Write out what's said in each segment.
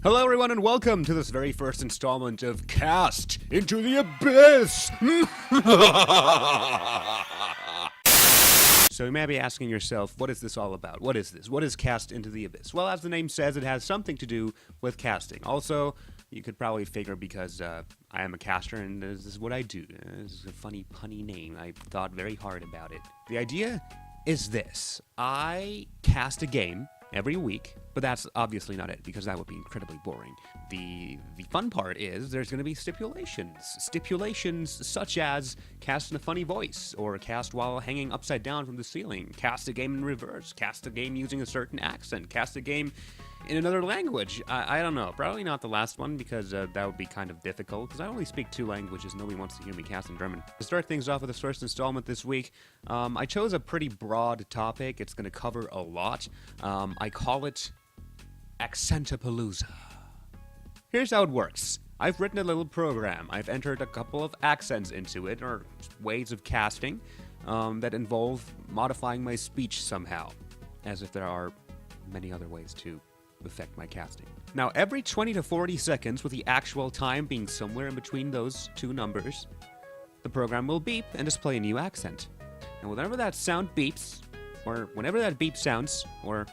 Hello everyone and welcome to this very first installment of Cast into the Abyss! So you may be asking yourself, what is this all about? What is this? What is Cast into the Abyss? Well, as the name says, it has something to do with casting. Also, you could probably figure because I am a caster and this is what I do. This is a funny, punny name. I thought very hard about it. The idea is this. I cast a game every week, but that's obviously not it, because that would be incredibly boring. The fun part is there's going to be stipulations. Stipulations such as cast in a funny voice, or cast while hanging upside down from the ceiling, cast a game in reverse, cast a game using a certain accent, cast a game in another language. I don't know. Probably not the last one, because that would be kind of difficult, because I only speak 2 languages. Nobody wants to hear me cast in German. To start things off with this first installment this week, I chose a pretty broad topic. It's going to cover a lot. I call it Accentapalooza. Here's how it works. I've written a little program. I've entered a couple of accents into it, or ways of casting, that involve modifying my speech somehow, as if there are many other ways to affect my casting. Now, every 20 to 40 seconds, with the actual time being somewhere in between those 2 numbers, the program will beep and display a new accent. And whenever that sound beeps, or whenever that beep sounds, or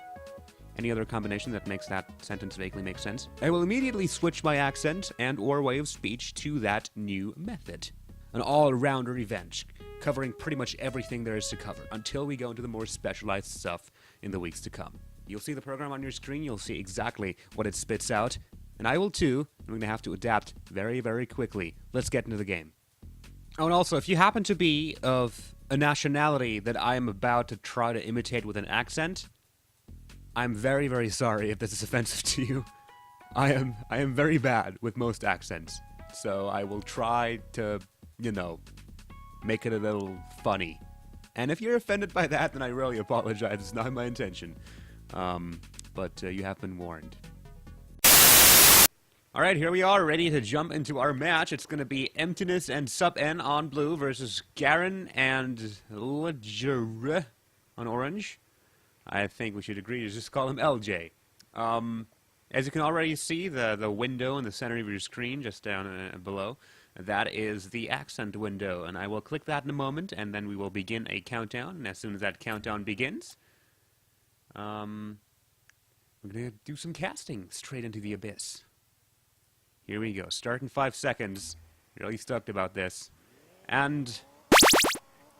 any other combination that makes that sentence vaguely make sense, I will immediately switch my accent and or way of speech to that new method. An all-rounder event, covering pretty much everything there is to cover, until we go into the more specialized stuff in the weeks to come. You'll see the program on your screen, you'll see exactly what it spits out, and I will too. I'm going to have to adapt very, very quickly. Let's get into the game. Oh, and also, if you happen to be of a nationality that I am about to try to imitate with an accent, I'm very, very sorry if this is offensive to you. I am very bad with most accents, so I will try to, make it a little funny. And if you're offended by that, then I really apologize. It's not my intention. But you have been warned. Alright, here we are, ready to jump into our match. It's gonna be Emptiness and Sub-N on blue versus Garen and Ledger on orange. I think we should agree to just call him LJ. As you can already see, the window in the center of your screen, just down below, that is the accent window. And I will click that in a moment, and then we will begin a countdown. And as soon as that countdown begins, we're gonna do some casting straight into the abyss. Here we go. Start in 5 seconds. Really stoked about this. And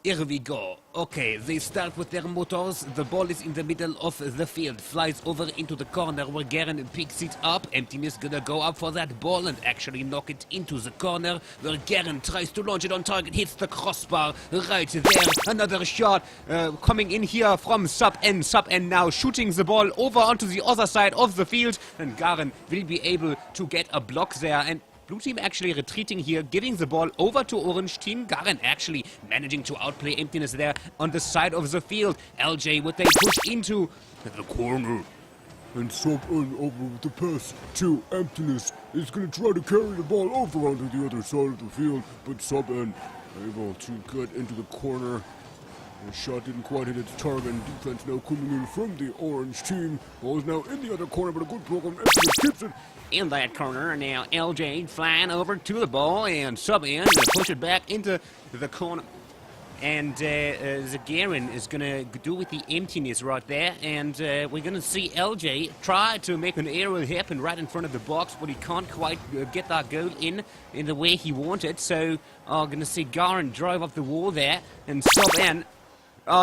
here we go. Okay, they start with their motors. The ball is in the middle of the field. Flies over into the corner where Garen picks it up. Emptiness gonna go up for that ball and actually knock it into the corner where Garen tries to launch it on target. Hits the crossbar right there. Another shot coming in here from Sub-N. Sub-N now shooting the ball over onto the other side of the field. And Garen will be able to get a block there. And Blue team actually retreating here, giving the ball over to Orange team. Garen actually managing to outplay Emptiness there on the side of the field. LJ with a push into the corner. And Sub-N over with the pass to Emptiness is going to try to carry the ball over onto the other side of the field, but Sub-N able to get into the corner. The shot didn't quite hit its target. Defense now coming in from the orange team. Ball is now in the other corner, but a good block on Emptiness keeps it. In that corner, now LJ flying over to the ball, and Sub-N to push it back into the corner. And the Garen is going to do with the Emptiness right there, and we're going to see LJ try to make an aerial happen right in front of the box, but he can't quite get that goal in the way he wanted. So going to see Garen drive off the wall there, and Sub-N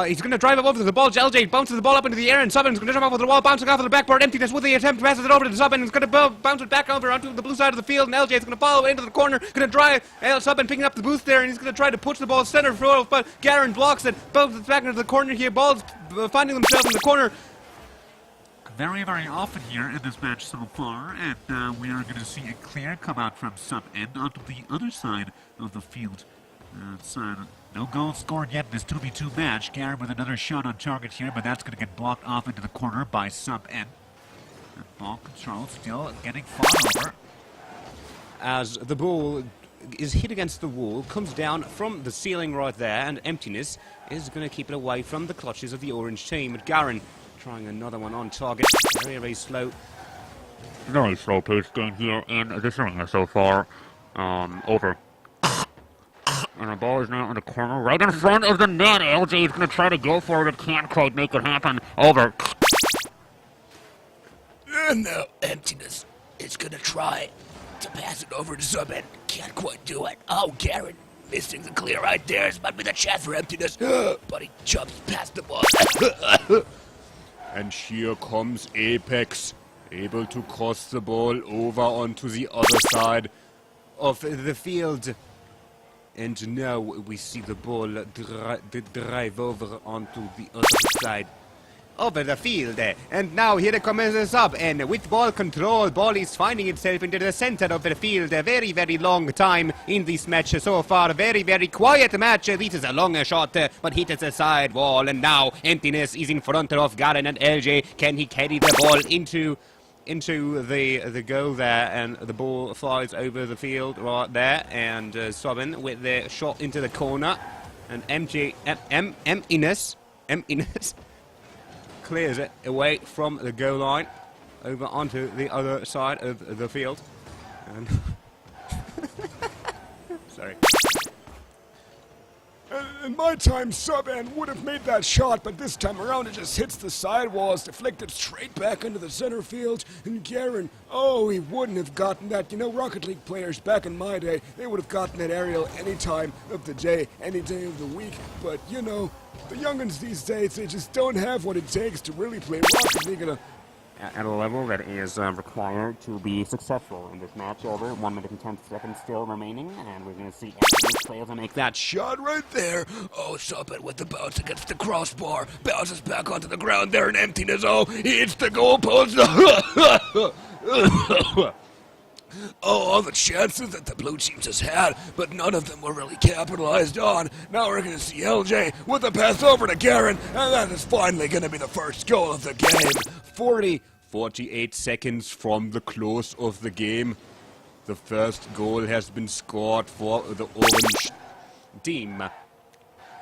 he's going to drive up over to the ball. LJ bounces the ball up into the air, and Sub-N's going to jump over the wall, bouncing off of the backboard. Emptiness with the attempt, passes it over to Sub-N. He's going to bounce it back over onto the blue side of the field, and LJ's going to follow it into the corner. Going to drive Sub-N picking up the boost there, and he's going to try to push the ball center field, but Garen blocks it. Bounces back into the corner here. Ball's finding themselves in the corner. Very, very often here in this match so far, and we are going to see a clear come out from Sub-N onto the other side of the field. No goals scored yet in this 2v2 match. Garen with another shot on target here, but that's going to get blocked off into the corner by Sub-N. And ball control still getting fought over. As the ball is hit against the wall, comes down from the ceiling right there, and Emptiness is going to keep it away from the clutches of the orange team. But Garen trying another one on target. Very, very slow. Very slow-paced game here in this arena so far. Over. And the ball is now in the corner, right in front of the net. LJ is going to try to go for it, can't quite make it happen. Over. And now Emptiness is gonna try to pass it over to Subin. Can't quite do it. Oh, Garen missing the clear right there. It's about to be the chance for Emptiness. But he jumps past the ball. And here comes Apex, able to cross the ball over onto the other side Of the field. And now we see the ball drive over onto the other side. Over the field, and now here comes the sub, and with ball control, ball is finding itself into the center of the field. A very, very long time in this match so far. Very, very quiet match. This is a long shot, but hits the side wall, and now Emptiness is in front of Garen and LJ. Can he carry the ball into the goal there, and the ball flies over the field right there, and Sobin with the shot into the corner, and Emptiness clears it away from the goal line over onto the other side of the field. And sorry. In my time, Subban would have made that shot, but this time around it just hits the sidewalls, deflected straight back into the center field, and Garen, oh, he wouldn't have gotten that. You know, Rocket League players back in my day, they would have gotten that aerial any time of the day, any day of the week, but, you know, the young'uns these days, they just don't have what it takes to really play Rocket League At a level that is required to be successful in this match. Over 1 minute and 10 seconds still remaining, and we're going to see Emptiness fail to make that Shot right there. Oh, Subin with the bounce against the crossbar. Bounces back onto the ground there in Emptiness. Oh, he hits the goalpost. Oh, all the chances that the blue team just had, but none of them were really capitalized on. Now we're going to see LJ with the pass over to Garen, and that is finally going to be the first goal of the game. 48 seconds from the close of the game. The first goal has been scored for the orange team.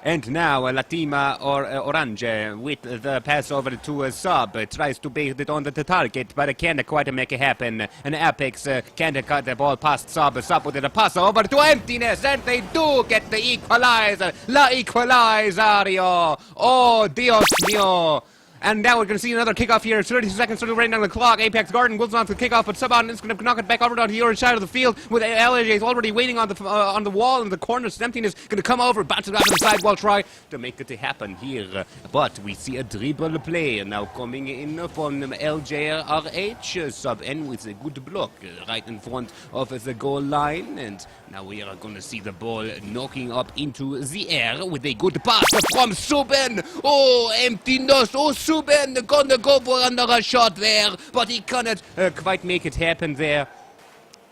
And now La Team Orange with the pass over to a sub tries to bait it on the target, but can't quite make it happen. And Apex can't cut the ball past sub. Sub with the pass over to Emptiness, and they do get the equalizer. La Equalizario. Oh, Dios mío. And now we're going to see another kickoff here. 30 seconds still running down the clock. Apex Garden goes on to the kickoff, but Subon is going to knock it back over onto the other side of the field with LJ already waiting on the wall in the corner. Emptiness going to come over, bounce it out to the sidewall, try to make it happen here. But we see a dribble play now coming in from LJRH. Sub N with a good block right in front of the goal line. And now we are going to see the ball knocking up into the air with a good pass from Subin. Oh, Emptiness. Oh, Subin gonna go for another shot there, but he cannot quite make it happen there.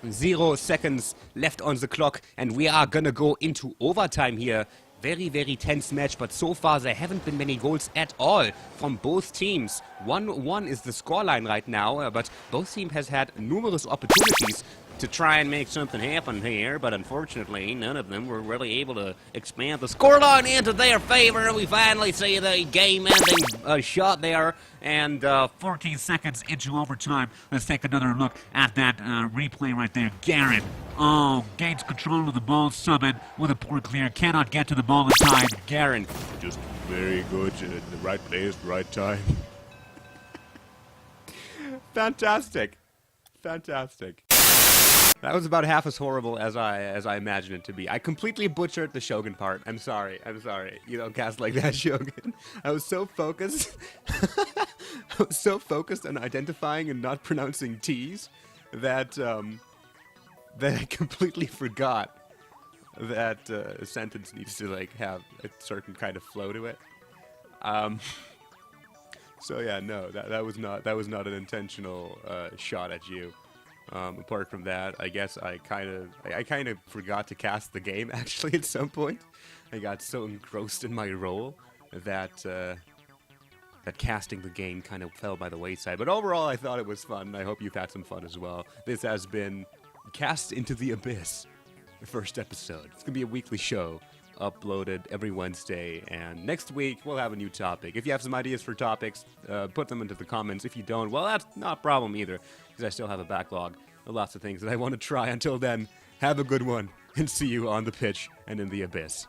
0 seconds left on the clock, and we are gonna go into overtime here. Very, very tense match, but so far there haven't been many goals at all from both teams. 1-1 is the scoreline right now, but both teams has had numerous opportunities to try and make something happen here, but unfortunately none of them were really able to expand the scoreline into their favor. We finally see the game-ending shot there, and 14 seconds into overtime. Let's take another look at that replay right there. Garen, oh, gains control of the ball. Subin with a poor clear. Cannot get to the ball in time. Garen just very good at the right place, right time. Fantastic. Fantastic. That was about half as horrible as I imagined it to be. I completely butchered the Shogun part. I'm sorry. You don't cast like that, Shogun. I was so focused. I was so focused on identifying and not pronouncing T's that that I completely forgot that a sentence needs to like have a certain kind of flow to it. So yeah, no, that was not an intentional shot at you. Apart from that, I guess I kind of forgot to cast the game actually at some point. I got so engrossed in my role that that casting the game kind of fell by the wayside. But overall, I thought it was fun. I hope you've had some fun as well. This has been Cast into the Abyss, the first episode. It's gonna be a weekly show uploaded every Wednesday, and next week we'll have a new topic. If you have some ideas for topics, put them into the comments. If you don't, well, that's not a problem either, because I still have a backlog of lots of things that I want to try. Until then, have a good one, and see you on the pitch and in the abyss.